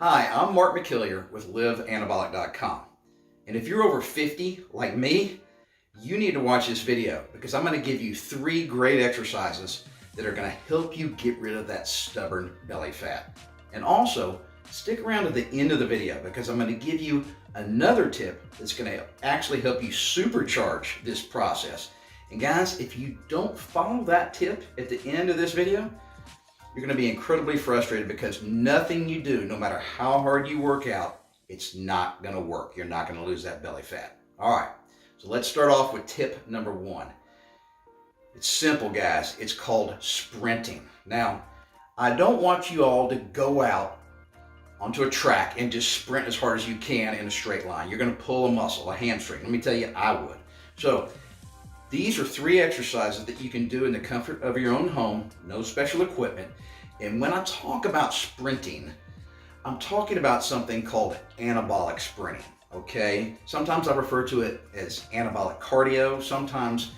Hi, I'm Mark McKillier with LiveAnabolic.com. And if you're over 50 like me, you need to watch this video because I'm going to give you 3 great exercises that are going to help you get rid of that stubborn belly fat. And also, stick around to the end of the video because I'm going to give you another tip that's going to actually help you supercharge this process. And guys, if you don't follow that tip at the end of this video, you're going to be incredibly frustrated because nothing you do, no matter how hard you work out, it's not going to work. You're not going to lose that belly fat. All right, so let's start off with tip number 1. It's simple, guys. It's called sprinting. Now, I don't want you all to go out onto a track and just sprint as hard as you can in a straight line. You're going to pull a muscle, a hamstring. Let me tell you, I would. So these are 3 exercises that you can do in the comfort of your own home, no special equipment. And when I talk about sprinting, I'm talking about something called anabolic sprinting, okay? Sometimes I refer to it as anabolic cardio. Sometimes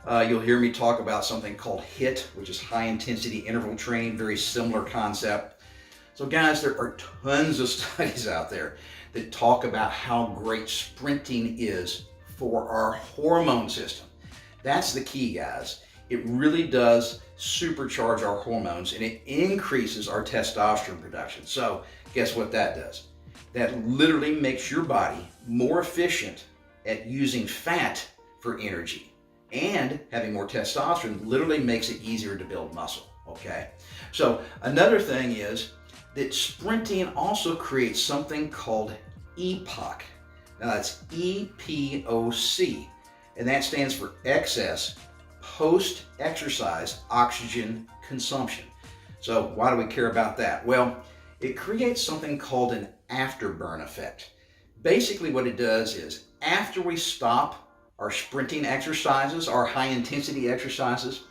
you'll hear me talk about something called HIIT, which is high intensity interval training, very similar concept. So guys, there are tons of studies out there that talk about how great sprinting is for our hormone system. That's the key, guys. It really does supercharge our hormones and it increases our testosterone production. So guess what that does? That literally makes your body more efficient at using fat for energy, and having more testosterone literally makes it easier to build muscle, okay? So another thing is that sprinting also creates something called EPOC. Now that's EPOC. And that stands for excess post-exercise oxygen consumption. So why do we care about that? Well, it creates something called an afterburn effect. Basically what it does is after we stop our sprinting exercises, our high intensity exercises,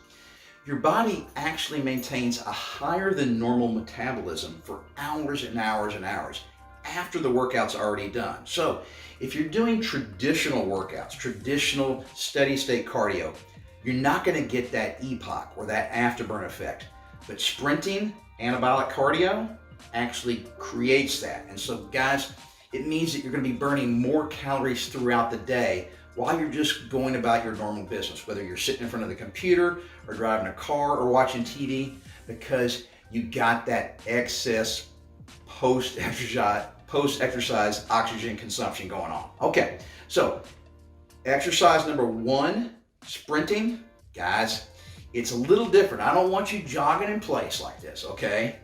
your body actually maintains a higher than normal metabolism for hours and hours and hours after the workout's already done. So if you're doing traditional workouts, traditional steady state cardio, you're not going to get that EPOC or that afterburn effect. But sprinting, anabolic cardio, actually creates that. And so guys, it means that you're going to be burning more calories throughout the day while you're just going about your normal business, whether you're sitting in front of the computer or driving a car or watching TV, because you got that excess post-exercise oxygen consumption going on. Okay, so exercise number 1, sprinting. Guys, it's a little different. I don't want you jogging in place like this, okay?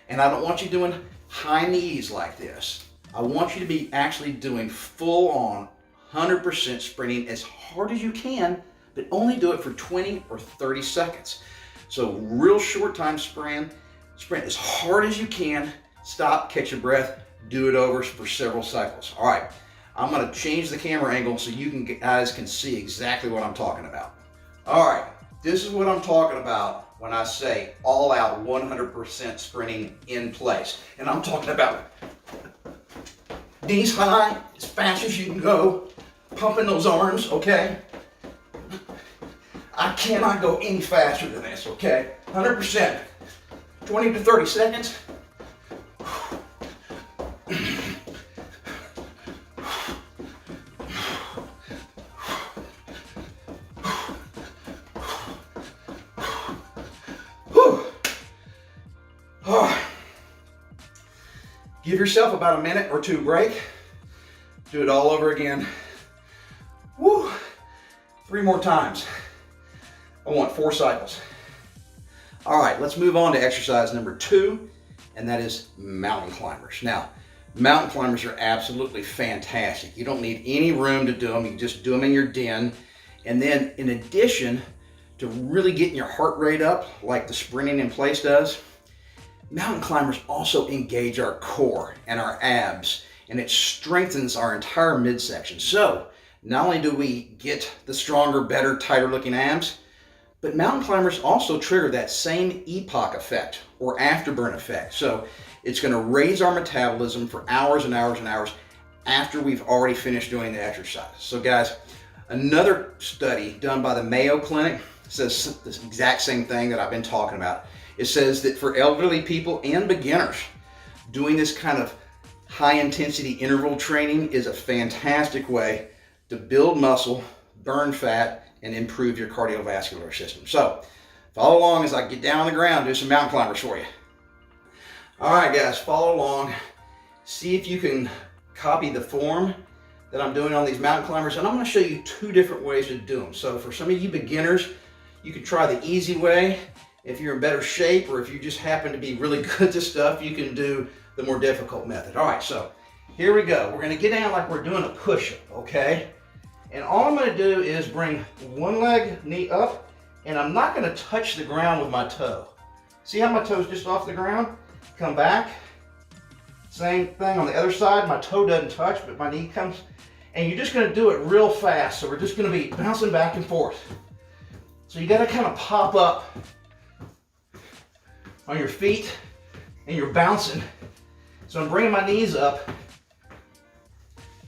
And I don't want you doing high knees like this. I want you to be actually doing full on 100% sprinting as hard as you can, but only do it for 20 or 30 seconds. So real short time sprint as hard as you can, stop, catch your breath, do it over for several cycles. All right, I'm gonna change the camera angle so you guys can see exactly what I'm talking about. All right, this is what I'm talking about when I say all out 100% sprinting in place. And I'm talking about knees high, as fast as you can go, pumping those arms, okay? I cannot go any faster than this, okay? 100%, 20 to 30 seconds. Give yourself about a minute or 2 break. Do it all over again. Woo! 3 more times. I want 4 cycles. All right, let's move on to exercise number 2, and that is mountain climbers. Now, mountain climbers are absolutely fantastic. You don't need any room to do them. You can just do them in your den. And then in addition to really getting your heart rate up like the sprinting in place does, mountain climbers also engage our core and our abs, and it strengthens our entire midsection. So not only do we get the stronger, better, tighter looking abs, but mountain climbers also trigger that same EPOC effect or afterburn effect. So it's going to raise our metabolism for hours and hours and hours after we've already finished doing the exercise. So guys, another study done by the Mayo Clinic says this exact same thing that I've been talking about. It says that for elderly people and beginners, doing this kind of high intensity interval training is a fantastic way to build muscle, burn fat, and improve your cardiovascular system. So follow along as I get down on the ground, do some mountain climbers for you. All right, guys, follow along. See if you can copy the form that I'm doing on these mountain climbers, and I'm going to show you two different ways to do them. So for some of you beginners, you can try the easy way. If you're in better shape, or if you just happen to be really good to stuff, you can do the more difficult method. All right, so here we go. We're going to get down like we're doing a push-up, okay? And all I'm going to do is bring one leg knee up, and I'm not going to touch the ground with my toe. See how my toe's just off the ground? Come back. Same thing on the other side. My toe doesn't touch, but my knee comes. And you're just going to do it real fast. So we're just going to be bouncing back and forth. So you got to kind of pop up on your feet, and you're bouncing. So I'm bringing my knees up,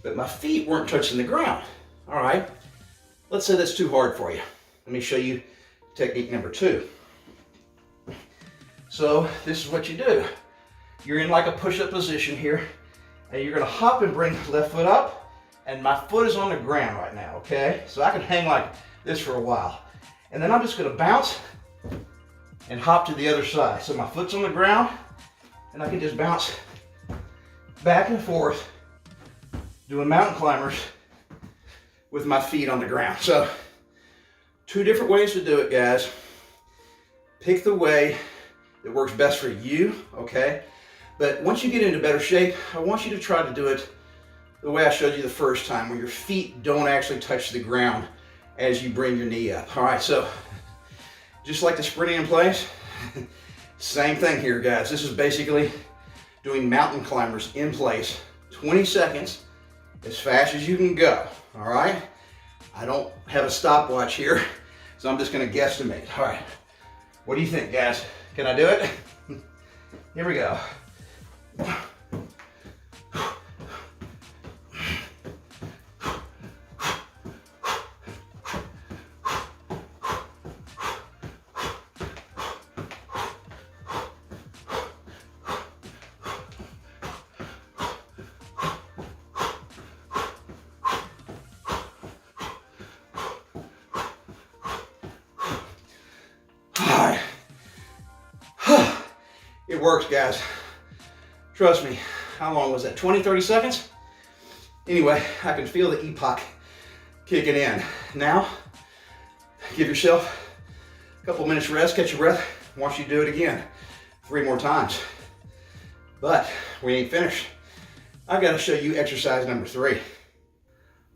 but my feet weren't touching the ground. All right, let's say that's too hard for you. Let me show you technique number 2. So this is what you do. You're in like a push-up position here, and you're gonna hop and bring left foot up, and my foot is on the ground right now, okay? So I can hang like this for a while. And then I'm just gonna bounce and hop to the other side. So my foot's on the ground, and I can just bounce back and forth doing mountain climbers with my feet on the ground. So 2 different ways to do it, guys. Pick the way that works best for you, okay? But once you get into better shape, I want you to try to do it the way I showed you the first time, where your feet don't actually touch the ground as you bring your knee up. All right, so just like the sprinting in place, same thing here, guys. This is basically doing mountain climbers in place, 20 seconds, as fast as you can go, all right? I don't have a stopwatch here, so I'm just gonna guesstimate. All right, what do you think, guys? Can I do it? Here we go. It works, guys. Trust me. How long was that? 20, 30 seconds? Anyway, I can feel the epoch kicking in. Now, give yourself a couple minutes rest, catch your breath. I want you to do it again 3 more times. But we ain't finished. I've got to show you exercise number 3.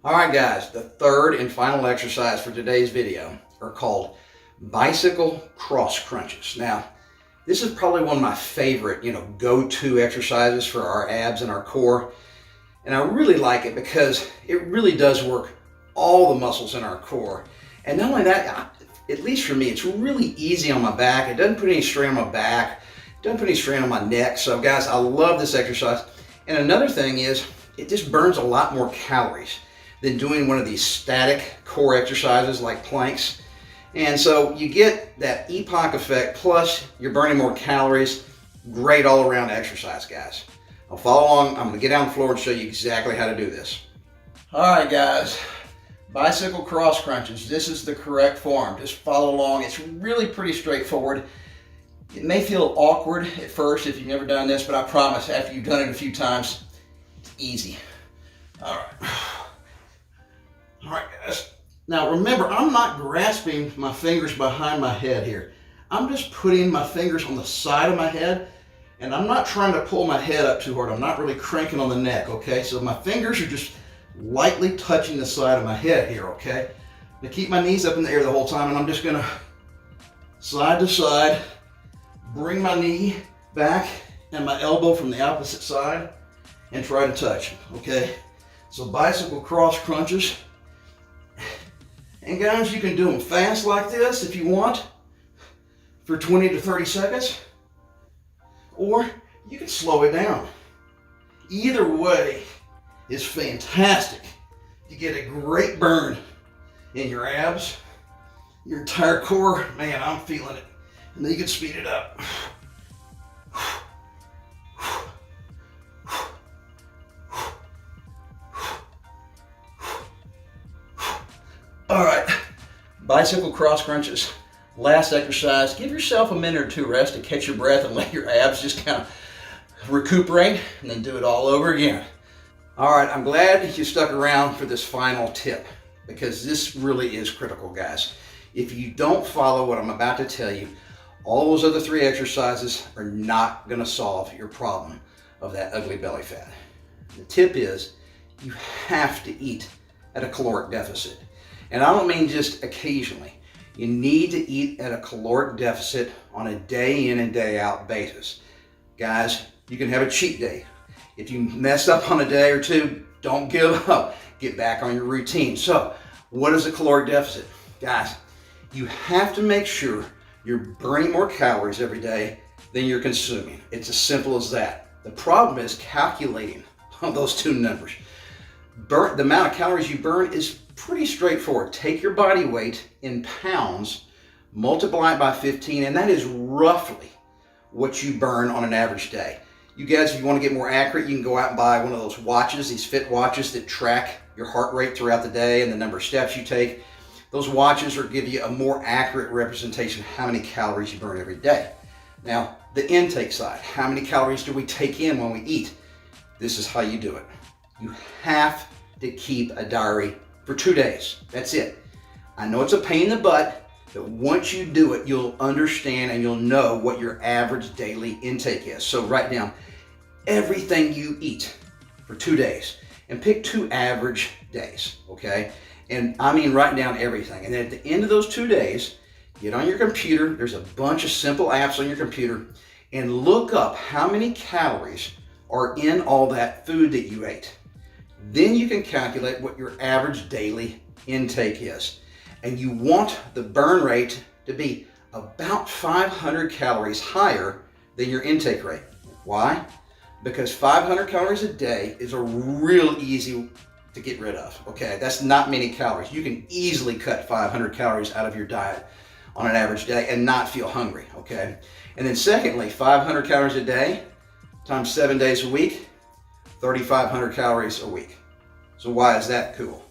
All right, guys, the third and final exercise for today's video are called bicycle cross crunches. Now, this is probably one of my favorite, go-to exercises for our abs and our core. And I really like it because it really does work all the muscles in our core. And not only that, at least for me, it's really easy on my back. It doesn't put any strain on my back. It doesn't put any strain on my neck. So guys, I love this exercise. And another thing is, it just burns a lot more calories than doing one of these static core exercises like planks. And so you get that epoch effect, plus you're burning more calories. Great all around exercise, guys. I'll follow along. I'm gonna get down the floor and show you exactly how to do this. All right, guys, bicycle cross crunches. This is the correct form. Just follow along. It's really pretty straightforward. It may feel awkward at first if you've never done this, but I promise after you've done it a few times, it's easy. All right. All right, guys. Now remember, I'm not grasping my fingers behind my head here. I'm just putting my fingers on the side of my head, and I'm not trying to pull my head up too hard. I'm not really cranking on the neck, okay? So my fingers are just lightly touching the side of my head here, okay? I'm gonna keep my knees up in the air the whole time, and I'm just gonna side to side, bring my knee back and my elbow from the opposite side, and try to touch, okay? So bicycle cross crunches. And guys, you can do them fast like this if you want, for 20 to 30 seconds, or you can slow it down. Either way is fantastic to get a great burn in your abs, your entire core. Man, I'm feeling it. And then you can speed it up. bicycle cross crunches. Last exercise, give yourself a minute or two rest to catch your breath and let your abs just kind of recuperate, and then do it all over again. All right, I'm glad you stuck around for this final tip, because this really is critical, guys. If you don't follow what I'm about to tell you, all those other 3 exercises are not gonna solve your problem of that ugly belly fat. The tip is, you have to eat at a caloric deficit. And I don't mean just occasionally. You need to eat at a caloric deficit on a day in and day out basis. Guys, you can have a cheat day. If you mess up on a day or 2, don't give up. Get back on your routine. So, what is a caloric deficit? Guys, you have to make sure you're burning more calories every day than you're consuming. It's as simple as that. The problem is calculating those 2 numbers. The amount of calories you burn is pretty straightforward. Take your body weight in pounds, multiply it by 15, and that is roughly what you burn on an average day. You guys, if you want to get more accurate, you can go out and buy one of those watches, these fit watches that track your heart rate throughout the day and the number of steps you take. Those watches will give you a more accurate representation of how many calories you burn every day. Now, the intake side, how many calories do we take in when we eat? This is how you do it. You have to keep a diary for 2 days. That's it. I know it's a pain in the butt, but once you do it, you'll understand and you'll know what your average daily intake is. So write down everything you eat for 2 days and pick 2 average days, okay? And I mean write down everything. And then at the end of those 2 days, get on your computer. There's a bunch of simple apps on your computer, and look up how many calories are in all that food that you ate. Then you can calculate what your average daily intake is. And you want the burn rate to be about 500 calories higher than your intake rate. Why? Because 500 calories a day is a real easy to get rid of, okay? That's not many calories. You can easily cut 500 calories out of your diet on an average day and not feel hungry, okay? And then secondly, 500 calories a day times 7 days a week, 3,500 calories a week. So why is that cool?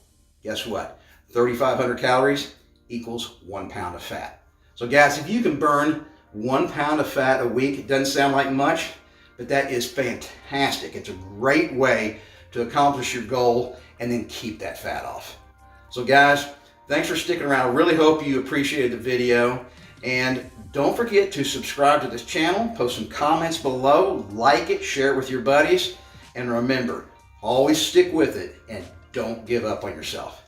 Guess what? 3,500 calories equals 1 pound of fat. So guys, if you can burn 1 pound of fat a week, it doesn't sound like much, but that is fantastic. It's a great way to accomplish your goal and then keep that fat off. So guys, thanks for sticking around. I really hope you appreciated the video. And don't forget to subscribe to this channel, post some comments below, like it, share it with your buddies. And remember, always stick with it and don't give up on yourself.